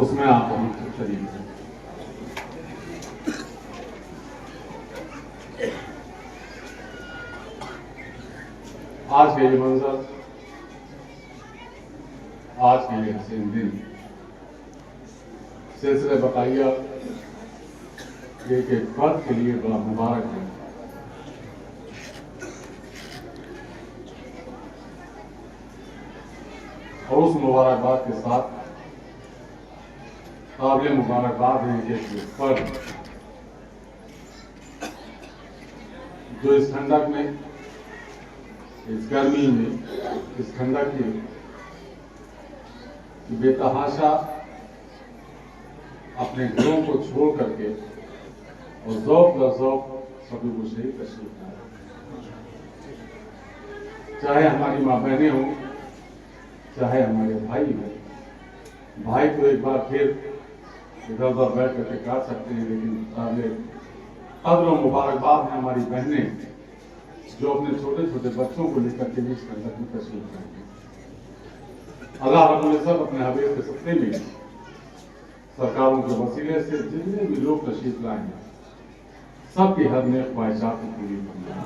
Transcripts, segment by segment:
उसमें आप हम शरीक हैं। आज के ये मंजर, आज के ये हसीन दिन सिलसिले बकाया एक एक फर्द के लिए बड़ा मुबारक है। और उस मुबारकबाद के साथ काबिल मुबारकबाद है कि फर्द जो इस ठंडक में, इस गर्मी में, इस ठंडक की बेतहाशा अपने घरों को छोड़ करके और ज़ौक़ ज़ौक़ सभी को शहीद तशरीफ लाए। चाहे हमारी माँ बहनें हों, चाहे हमारे भाई हों। भाई तो एक बार फिर इधर उधर बैठ करके काट सकते हैं, लेकिन काबिल कद्र और मुबारकबाद है हमारी बहनें जो अपने छोटे छोटे बच्चों को लेकर के भी इस ठंडक में तशरीफ लाएंगे। अल्लाह रब्बुल इज़्ज़त अपने हबीब के सत्ते में सरकारों के वसीले से जितने भी लोग तशरीफ लाएंगे सबकी हर नेक ख्वाहिशात को पूरी करना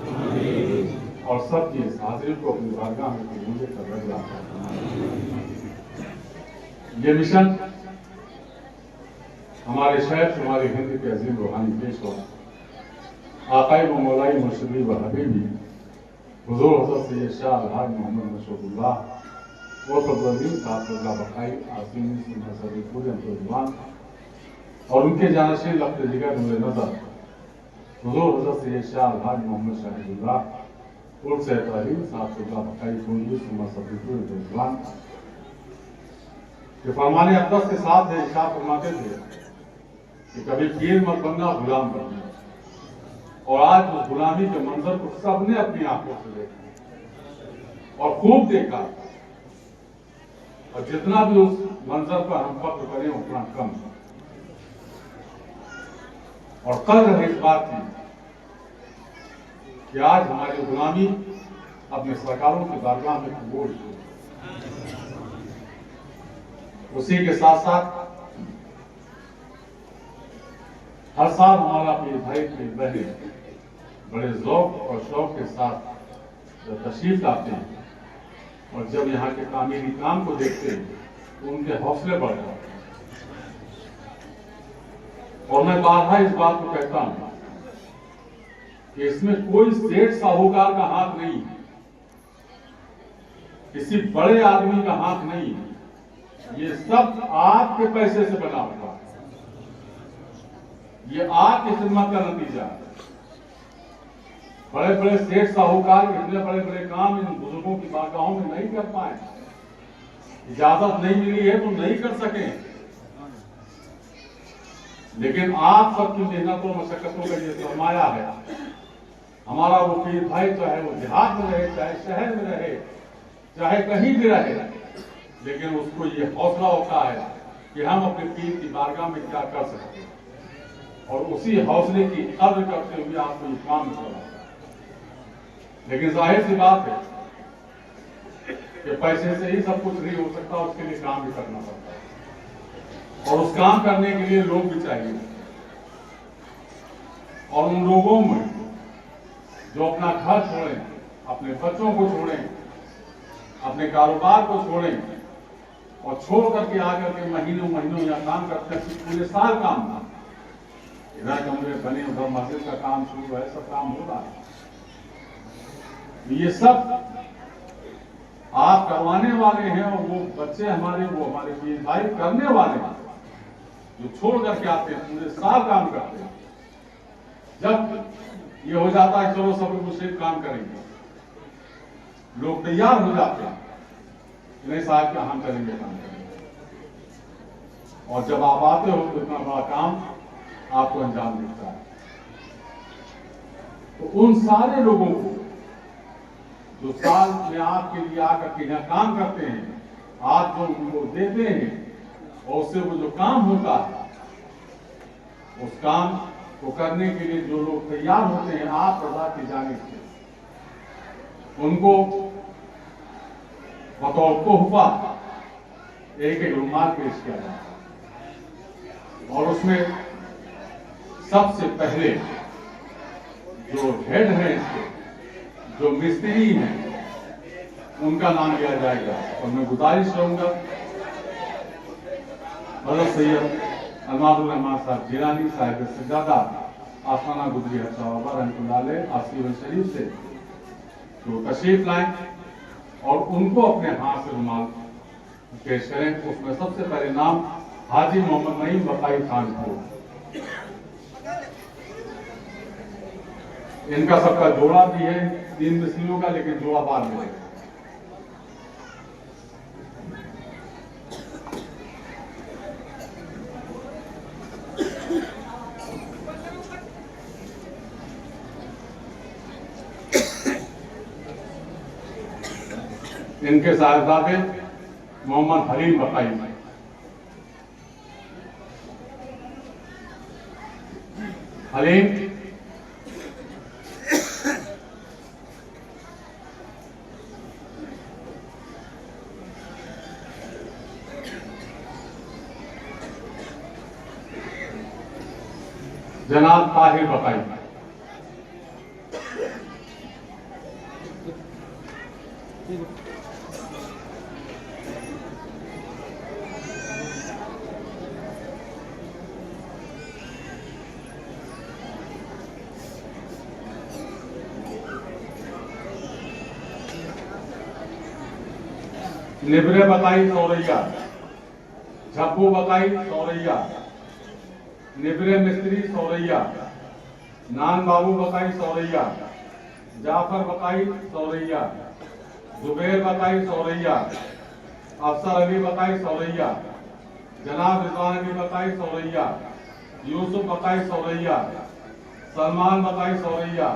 और सबकी इस हाजिरी को अपनी बारगाह में कबूल कर रजा। ये मिशन हमारे शहर हमारे हिंद के अजीम रूहानी पेशवा आकाई व मौलाई मुर्शिदी व हबीबी हुजूर हज़रत सैयद शाह अलहाज मोहम्मद मशहूरुल्लाह बकाई आसीमी पूरे और उनके जानशीन लफ्ज़ जिगर नूर नज़र हुजूर हज़रत सैयद शाह अलहाज मोहम्मद शाहिदुल्लाह उर्स तालीम साहब बकाई पूरे के फरमाने अक़दस के साथ है इरशाद फरमाते थे कि कभी पीर मत बनना, गुलाम बनना। और आज उस गुलामी के मंजर को सबने अपनी आंखों से देखा और खूब देखा, और जितना भी उस मंजर पर हम फख्र करें उतना कम। और कल रहे इस बात की कि आज हमारी गुलामी अपने सरकारों की बारगाह में कबूल हो। उसी के साथ साथ हर साल हमारा पीर भाई पीर बहनें बड़े ज़ौक़ और शौक़ के साथ जब तशरीफ लाते हैं और जब यहाँ के तामीरी काम को देखते हैं तो उनके हौसले बढ़ जाते हैं। और मैं बारहा इस बात को कहता हूँ कि इसमें कोई सेठ साहूकार का हाथ नहीं है, किसी बड़े आदमी का हाथ नहीं है। ये सब आपके पैसे से बना हुआ है, ये आपकी खिदमत का नतीजा है। बड़े बड़े सेठ साहूकार इतने बड़े बड़े काम इन बुजुर्गों की बारगाहों में नहीं कर पाए, इजाजत नहीं मिली है तो नहीं कर सके। लेकिन आप सबकी मेहनतों मशक्कतों का ये सरमाया है। हमारा वो पीर भाई चाहे वो देहात में रहे, चाहे शहर में रहे, चाहे कहीं भी रहे, लेकिन उसको ये हौसला होता है कि हम अपने पीर की बारगाह में क्या कर सकते हैं, और उसी हौसले की कद्र करते हुए आपको ये काम करना है। लेकिन जाहिर सी बात है कि पैसे से ही सब कुछ नहीं हो सकता, उसके लिए काम भी करना पड़ता है, और उस काम करने के लिए लोग भी चाहिए। और उन लोगों में जो अपना घर छोड़ें, अपने बच्चों को छोड़ें, अपने कारोबार को छोड़ें और छोड़ करके आकर के महीनों महीनों यहाँ काम करते हैं, पूरे साल काम ना, इधर कमरे बने, उधर मस्जिद का काम शुरू है, सब काम हो रहा है। ये सब आप करवाने वाले हैं, और वो बच्चे हमारे, वो हमारे पीर भाई करने वाले हैं जो छोड़ करके आते हैं, पूरे साल काम करते हैं। जब ये हो जाता है चलो सब लोग सिर्फ काम करेंगे, लोग तैयार हो जाते हैं, नहीं साहब क्या हम करेंगे, काम करेंगे। और जब आप आते हो तो इतना बड़ा काम आपको अंजाम दिखता है। तो उन सारे लोगों को जो साल में आपके लिए आकर के यहाँ काम करते हैं, आप जो उनको देते हैं और उससे वो जो काम होता है, उस काम को करने के लिए जो लोग तैयार होते हैं आप रज़ा की जानिब से, उनको बतौर तोहफा एक रुमाल पेश किया जाता है। और उसमें सबसे पहले जो हेड है इसके, जो मिस्त्री हैं, उनका नाम लिया जाएगा। और मैं गुजारिश करूंगा हज़रत सैयद अनवारुल रहमान साहब जिलानी साहिब सज्जादा आसमाना गुजरी हसाबा रहमतुल्लाह अलैह आसिफ शरीफ से तो तशरीफ लाएं और उनको अपने हाथ से रुमाल पेश करें। उसमें सबसे पहले नाम हाजी मोहम्मद नईम वफाई खान को, इनका सबका जोड़ा भी है 3 मिसलियों का, लेकिन जोड़ा बाद में है। इनके साहिबजादे मोहम्मद हलीम वफाई, हलीम जनाब ताहिर वफाई, निबरे बताई सौरैया, झप्पू बताई सौरैया, निबरे मिस्त्री सौरैया, नान बाबू बताई सौरैया, जाफर बताई सौरैया, जुबैर बताई सौरैया, अफसर अली बताई सौरैया, जनाब रिजवान अली बताई सौरैया, यूसुफ बताई सौरैया, सलमान बताई सौरैया,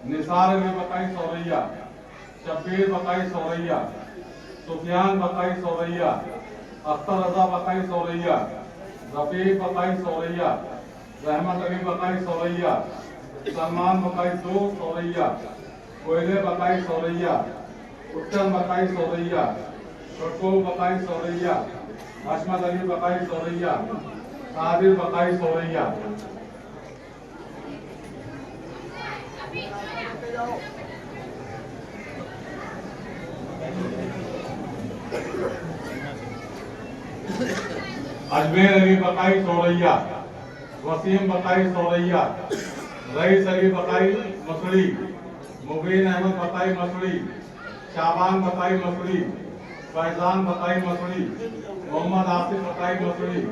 निसार अली बताई सौरैया, शब्बीर बताई सौरैया, सुफियान बताई सौरैया, अख्तर रजा बताई सौरैया, रफीक बताई सौरैया, रहमत अली बताई सौरैया, सलमान बताई दो सौरैया, कोयले बताई सौरैया, उत्तम बताई सौरैया, छोटको बताई सौरैया, हशमत अली बताई सौरैया, कादिर बताई सौरैया। अजमेर अली बताई सौरैया, वसीम बताई सौरैया, रईस अली बताई मसड़ी, मुबीन अहमद बताई मसड़ी, शाबान बताई मसड़ी, फैजान बताई मसड़ी, मोहम्मद आसिफ बताई मसड़ी,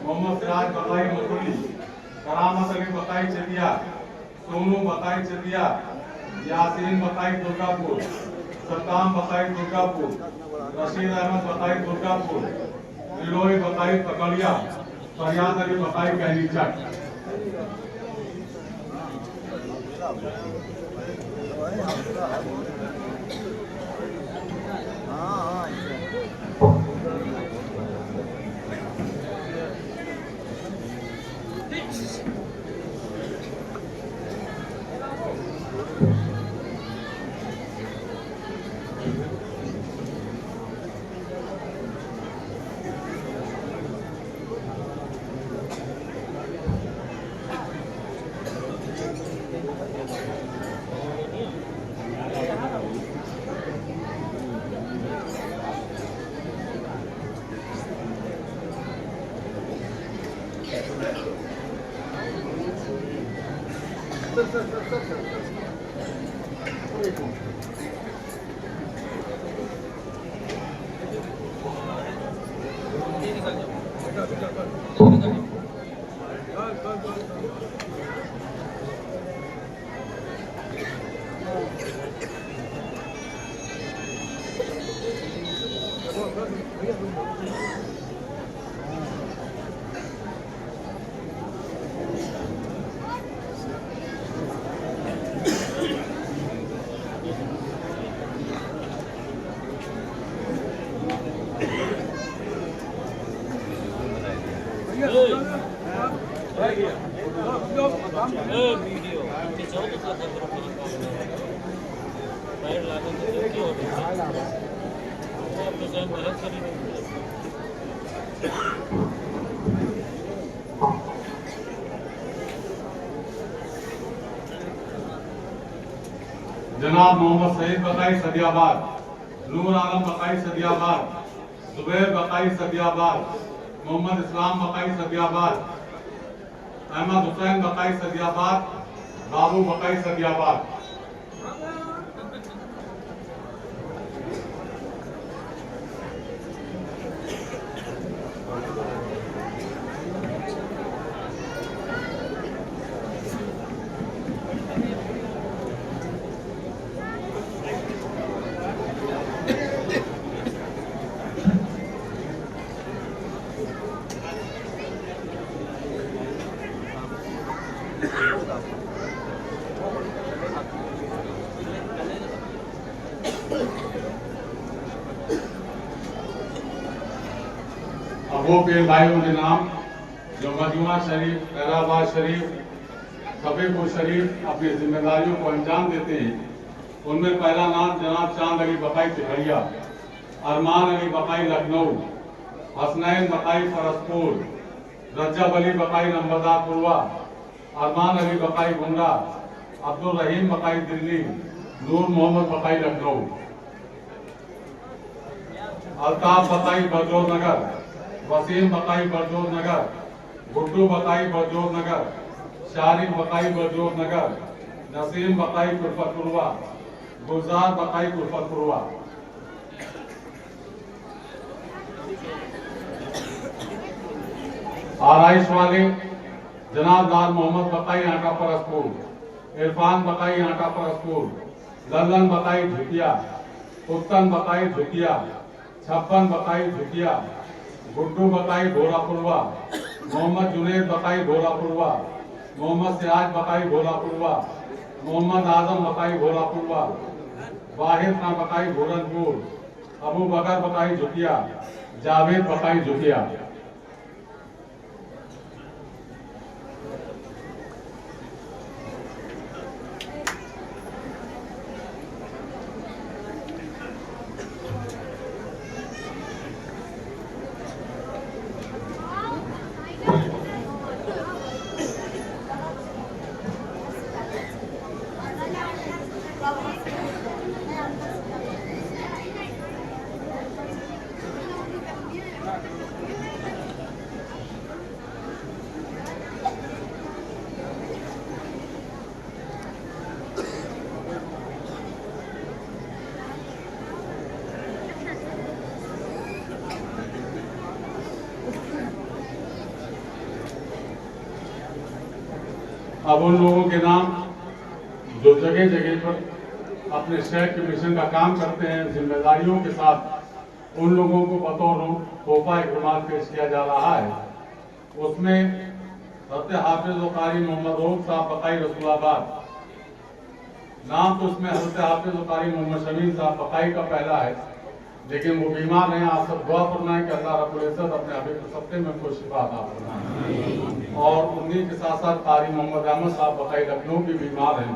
मोहम्मद सिराज बताई मसड़ी, करामत अली बताई चतिया, सोनू बताई चतिया, यासीन बताई दुर्गापुर, सद्दाम बताई दुर्गापुर, रशीद अहमद बताई दुर्गापुर, निलोई बताई पकड़िया, फरियाद अली बताई कहनीचक। जनाब मोहम्मद सईद बकाई सदियाबाद, नूर आलम बकाई सदियाबाद, जुबैर बकाई सदियाबाद, मोहम्मद इस्लाम बकाई सदियाबाद, अहमद हुसैन बकाई सदियाबाद, बाबू बकाई सदियाबाद। अब वो पीर भाइयों के नाम जो मजमुआ शरीफ, हैदराबाद शरीफ, सफीपुर शरीफ अपनी जिम्मेदारियों को अंजाम देते हैं, उनमें पहला नाम जनाब चांद अली बकाई चिखलिया, अरमान अली बकाई लखनऊ, हसनैन बकाई फरसपुर, रज्जब अली बकाई नंबरदार पुरवा, अरमान अली बकाई गुंडा, अब्दुल रहीम बकाई दिल्ली, नूर मोहम्मद बकाई लखनऊ, अल्ताफ बकाई बरजोर नगर, वसीम बकाई बरजोर नगर, गुड्डू बकाई बरजोर नगर, शारिक बकाई बरजोर नगर, नसीम बकाई कुरफतपुरवा, गुलजार बकाई कुरफतपुरवा। आरआईश वाले जनाब लाल मोहम्मद बकाई आटा परसपुर, इरफान बकाई आटा परसपुर, लल्लन बकाई झुकिया, उत्तन बकाई झुकिया, छप्पन बकाई झुकिया, गुड्डू बकाई भोलापुरवा, मोहम्मद जुनेद बकाई भोलापुरवा, मोहम्मद सिराज बकाई भोलापुरवा, मोहम्मद आजम बकाई भोलापुरवा, वाहिद खान बकाई भोरनपुर, अबू बकर बकाई झुकिया, जावेद बकाई झुकिया। अब उन लोगों के नाम जो जगह जगह पर अपने शहर के मिशन का काम करते हैं, जिम्मेदारियों के साथ उन लोगों को बतौर तोहफा इकराम पेश किया जा रहा है। उसमें हज़रत हाफिज व कारी मोहम्मद रऊफ साहब बकाई रसूलाबाद, नाम तो उसमें हज़रत हाफिज व कारी मोहम्मद शमीन साहब बकाई का पहला है, लेकिन वो बीमार हैं। आप सब दुआ फरमाएं कि अल्लाह रब्बुल इज्जत अपने हबीब के सत्ते में उनको शिफा अता फरमाए। और उन्हीं के साथ साथ कारी मोहम्मद अहमद साहब बकाई लखनऊ भी बीमार हैं,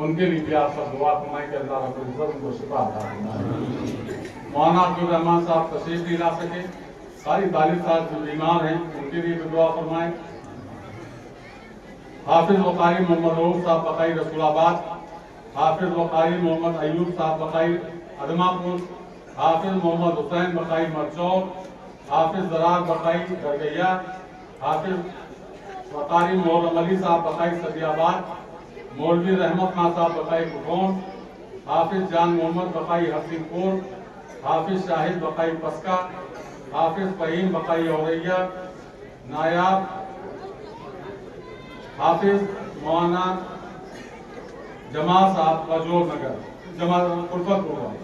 उनके लिए भी आप सब दुआ फरमाएं कि अल्लाह रब्बुल इज्जत उनको शिफा अता फरमाए। मौलाना अब्दुल रहमान साहब तशरीफ नहीं ला सके, सारी तालिब साहब जो बीमार हैं उनके लिए भी दुआ फरमाएं। हाफिज व कारी मोहम्मद रऊफ साहब बकाई रसूलाबाद, हाफिज व कारी मोहम्मद अयूब साहब बकाई अदमापुर, हाफिज मोहम्मद हुसैन बकाई मरचौर, हाफिज दरार बकाई गरगैया, हाफिज वकारी मोहम्मद अली साहब बकाई सदियाबाद, मौलवी रहमत खान साहब बकाई कुकौन, हाफिज जान मोहम्मद बकाई हसीनपुर, हाफिज शाहिद बकाई पस्का, हाफिज फहीम बकाई औरैया, नायाब हाफिज मौलाना जमाल साहब बजोर नगर, जमाल कुर्बतपुर।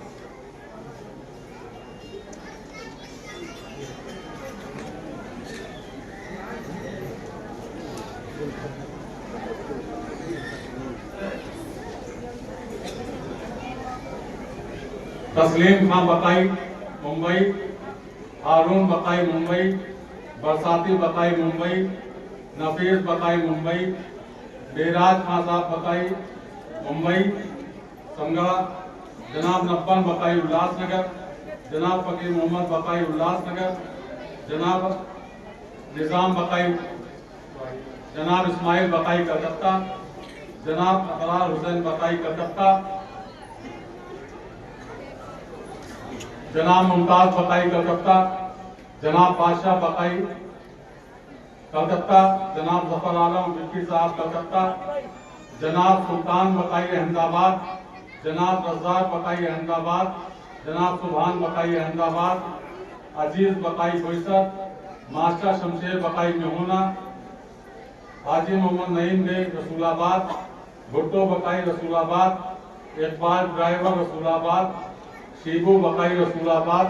तस्लीम खान बकाई मुंबई, हारून बकाई मुंबई, बरसाती बकाई मुंबई, नफीस बकाई मुंबई, बेराज खान साहब बकाई मुंबई, संगड़ा, जनाब नब्बन बकाई उल्लासनगर, जनाब फकीर मोहम्मद बकाई उल्लासनगर, जनाब निज़ाम बकाई, जनाब इस्माइल बकाई कलकत्ता, जनाब अकरार हुसैन बकाई कलकत्ता, जनाब मुमताज बकाई कलकत्ता, जनाब बादशाह बकाई कलकत्ता, जनाब जफर आलम विक्की साहब कलकत्ता, जनाब सुल्तान बकाई अहमदाबाद, जनाब रज़ाक बकाई अहमदाबाद, जनाब सुभान बकाई अहमदाबाद, अजीज बकाई बोईसर, मास्टर शमशेर बकाई मेहुना, हाजी मोहम्मद नईम बेग रसूलाबाद, भुट्टो बकाई रसूलाबाद, इकबाल ड्राइवर रसूलाबाद, शिबू बकाई रसूलाबाद,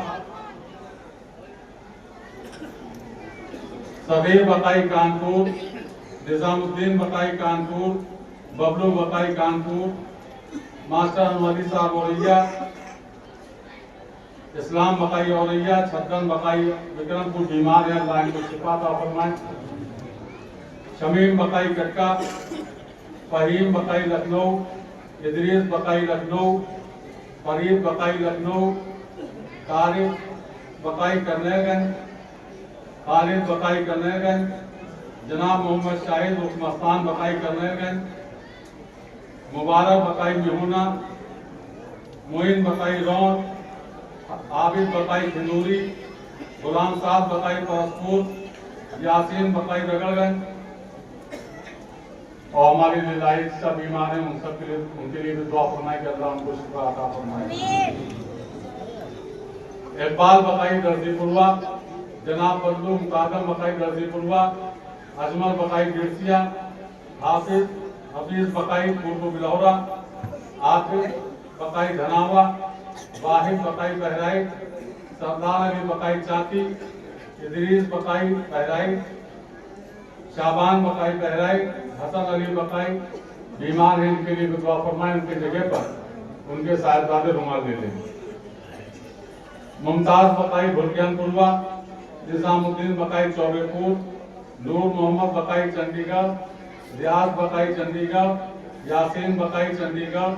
सबीर बकाई कानपुर, निजामुद्दीन बकाई कानपुर, बबलू बकाई कानपुर, मास्टर अनवरी साहब औरैया, इस्लाम बकाई औरैया, छद्दन बकाई विक्रमपुर बीमार है, अल्लाह इनको शिफा अता फरमाए, शमीम बकाई कटका, फहीम बकाई लखनऊ, इदरीस बकाई लखनऊ, फरीद बकाई लखनऊ, तारिक बकाई करनेगंज, खालिद बकाई करनेगंज, जनाब मोहम्मद शाहिद उर्फ मस्तान बकाई करनेगंज, मुबारक बकाई मेहुना, मोइन बकाई रौन, आबिद बकाई खिंदूरी, गुलाम साहब बकाई परसपुर, यासीन बकाई रगड़गंज, और हमारे जो लाइक सब बीमार हैं उन सब के लिए उनके लिए भी दुआ फरमाए कि अल्लाह उनको शिफा अता फरमाए। इकबाल बकाई दर्जीपुरवा, जनाब बदलू मुकादम बकाई दर्जीपुरवा, अजमल बकाई गिरसिया, हफीज बकाई पूर्व बिलौरा, आफिद बकाई धनावा, वाहिद बकाई बहराइच, सरदार अली बकाई चाती, इदरीस बकाई बहराइच, शाबान बकाई बहराइच, हसन अली बकाई बीमार हैं, इनके लिए दुआ फरमाएं, उनकी जगह पर उनके साहिबजादे रुमाल दे दें। मुमताज बकाई भुरकियानपुरवा, निजामुद्दीन बकाई चौबेपुर, नूर मोहम्मद बकाई चंडीगढ़, रियाज बकाई चंडीगढ़, यासीन बकाई चंडीगढ़,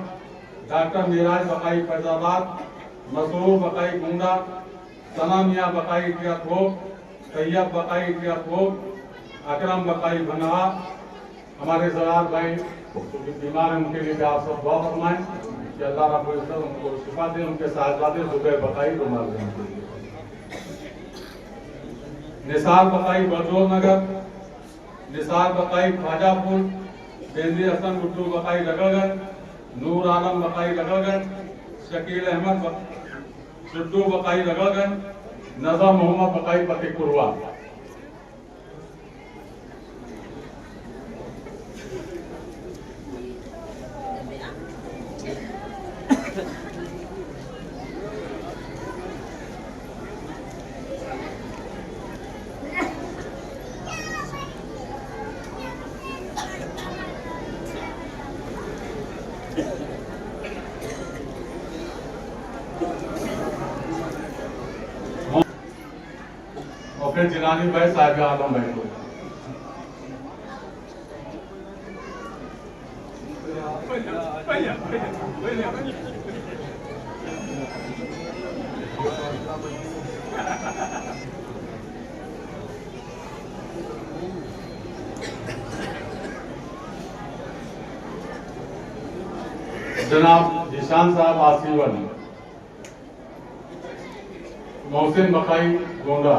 डॉक्टर मिराज बकाई फैजाबाद, मसरूर बकाई गुंडा, सना मियाँ बकाई इतियाथोक, तैयब बकाई इतियाथोक, अकरम बकाई भनवा, हमारे सरदार भाई जो बीमार हैं उनके लिए भी आप सब दुआ फरमाएं कि अल्लाह रब्बुल इज्जत उनको शिफा दे, उनके साहिबजादे जुबैर बकाई रुमाल दें। निसार बकाई बरजोर नगर, निसार बकाई ख्वाजापुर, बेंदी हसन गुड्डू बकाई लगड़गंज, नूर आलम बकाई लगड़गंज, शकील अहमद सुड्डू बकाई लगड़गंज, नजर मोहम्मद बकाई फतेहपुरवा। और फिर जिलानी भाई साहिब आलम भाई को जनाब जिशान साहब आसीवन, मोहसिन बकाई गोंडा,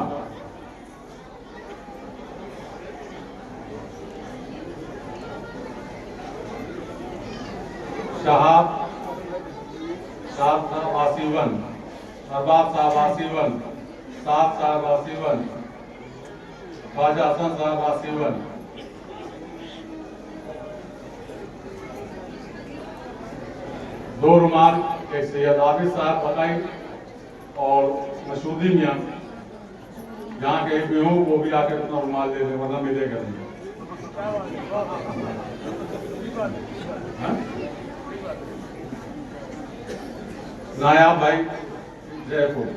शहाब साहब आसीवन, अरबाब साहब आसीवन, साहब साहब आसीवन, ख्वाजा हसन साहब आसीवन, दो रुमाल एक सैयद आबिद साहब बकाई और मसूदी मियाँ जहाँ के भी हों वो भी आके अपना रुमाल दे दें वरना मिलेगा नहीं। नायाब भाई जयपुर,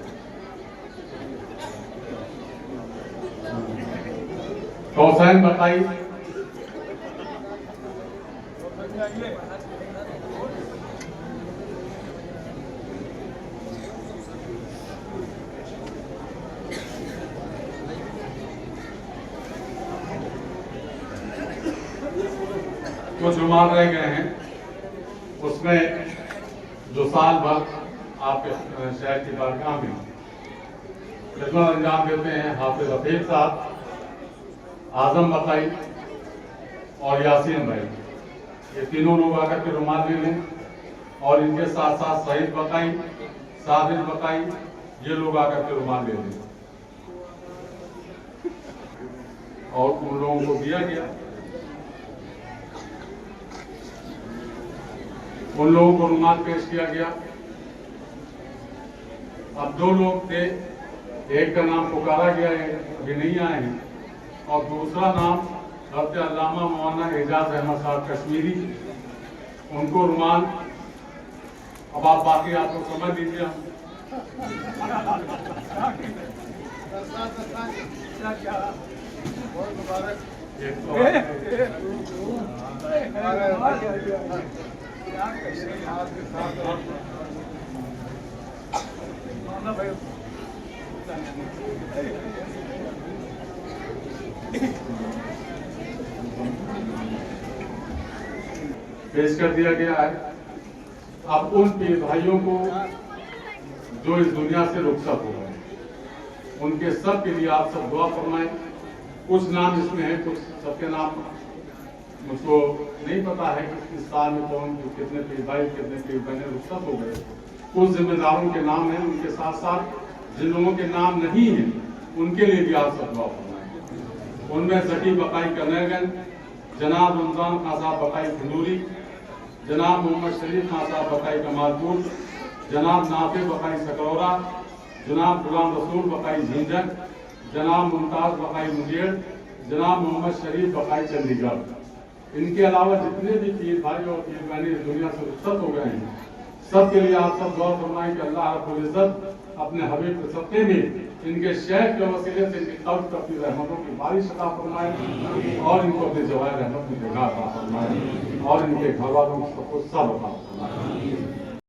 हुसैन बकाई कुछ रुमाल रह गए हैं, उसमें जो साल भर आपके शहर की बारगाह में खिदमत अंजाम देते हैं हाफिज हफीज साहब, आजम बकाई और यासीन भाई। ये तीनों लोग आकर के रुमाल ले लें और इनके साथ साथ शहीद बकाई, साबिर बकाई, ये लोग आकर के रुमाल ले लें और उन लोगों को दिया गया। उन लोगों को रुमाल पेश किया गया। अब दो लोग थे, एक का नाम पुकारा गया है, अभी नहीं आए हैं, और दूसरा नाम हज़रत अल्लामा मौलाना एजाज अहमद साहब कश्मीरी, उनको रुमाल। अब आप बाकी आपको समझ लीजिए। पेश कर दिया गया है। अब उन पीर भाइयों को जो इस दुनिया से रुखसत हो गए, उनके सब के लिए आप सब दुआ फरमाएं। कुछ नाम इसमें है, कुछ सबके नाम मुझको नहीं पता है कि इस साल में कौन कितने पीर भाई कितने पीर बहने रुखसत हो गए। कुछ जिम्मेदारों के नाम हैं, उनके साथ साथ जिन लोगों के नाम नहीं हैं उनके लिए भी आप सब दुआ फरमाएं। उनमें सटी बकाई कनेरगंज, जनाब रमजान खान साहब बकाई खंडूरी, जनाब मोहम्मद शरीफ खान साहब बकाई कमालपुर, जनाब नाफे बकाई सकरौरा, जनाब गुलाम रसूल बकाई झींझक, जनाब मुमताज बकाई मुंगेर, जनाब मोहम्मद शरीफ बकाई चंडीगढ़। इनके अलावा जितने भी पीर भाई और पीर बहनें इस दुनिया से रुखसत हो गए हैं, सब के लिए आप सब दुआ फरमाएं कि अल्लाह रब्बुल इज्जत अपने हबीब के सत्ते में इनके शेख के वसीले से इनकी कब्र पर अपनी रहमतों की बारिश अता फरमाए और इनको अपने जवाहर रहमत की जगह अता फरमाए और इनके घर वालों को सब अता फरमाए।